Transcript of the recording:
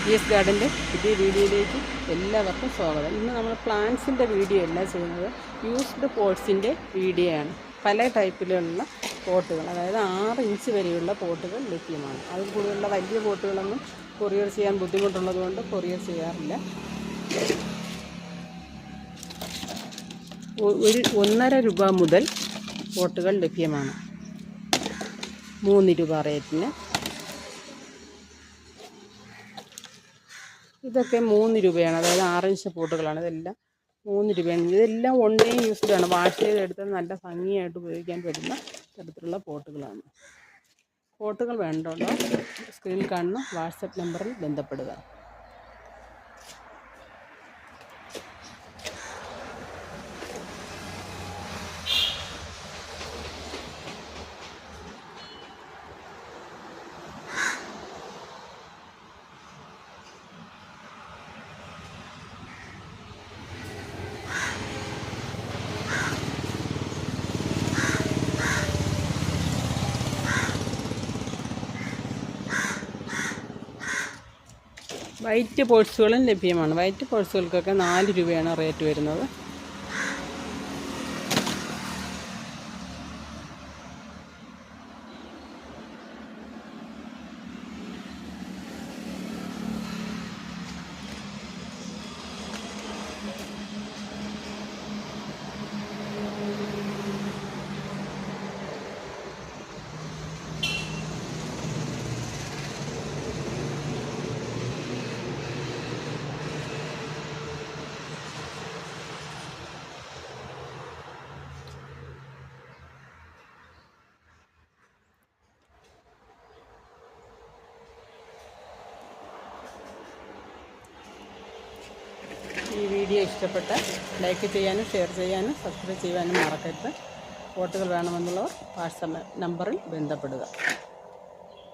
GS ഗാർഡൻ്റെ പുതിയ വീഡിയോയിലേക്ക് എല്ലാവർക്കും സ്വാഗതം. ഇന്ന് നമ്മൾ പ്ലാന്റ്സിൻ്റെ വീഡിയോ അല്ല ചെയ്യുന്നത്, യൂസ്ഡ് പോട്ട്സിൻ്റെ വീഡിയോ ആണ്. പല ടൈപ്പിലുള്ള പോട്ടുകൾ, അതായത് 6 ഇഞ്ച് വരെയുള്ള പോട്ടുകൾ ലഭ്യമാണ്. അതിൽ കൂടുതലുള്ള വലിയ പോട്ടുകളൊന്നും കൊറിയർ ചെയ്യാൻ ബുദ്ധിമുട്ടുള്ളതുകൊണ്ട് കൊറിയർ ചെയ്യാറില്ല. 1.5 രൂപ മുതൽ പോട്ടുകൾ ലഭ്യമാണ്. 3 രൂപ റേറ്റിന്. ഇതൊക്കെ 3 രൂപയാണ്, അതായത് 6 ഇഞ്ച് പോട്ടുകളാണ്. ഇതെല്ലാം 3 രൂപയാണ്. ഇതെല്ലാം വൺ ഡേ യൂസ്ഡാണ്. വാഷ് ചെയ്തെടുത്ത് നല്ല ഭംഗിയായിട്ട് ഉപയോഗിക്കാൻ പറ്റുന്ന തരത്തിലുള്ള പോട്ടുകളാണ്. പോട്ടുകൾ വേണ്ടവർ സ്ക്രീനിൽ കാണുന്ന വാട്സപ്പ് നമ്പറിൽ ബന്ധപ്പെടുക. വൈറ്റ് പോട്ട്സുകളും ലഭ്യമാണ്. വൈറ്റ് പോട്ട്സുകൾക്കൊക്കെ 4 രൂപയാണ് റേറ്റ് വരുന്നത്. ഈ വീഡിയോ ഇഷ്ടപ്പെട്ടാൽ ലൈക്ക് ചെയ്യാനും ഷെയർ ചെയ്യാനും സബ്സ്ക്രൈബ് ചെയ്യാനും മറക്കരുത്. പോട്ടുകൾ വേണമെന്നുള്ളവർ വാട്സപ്പ് നമ്പറിൽ ബന്ധപ്പെടുക.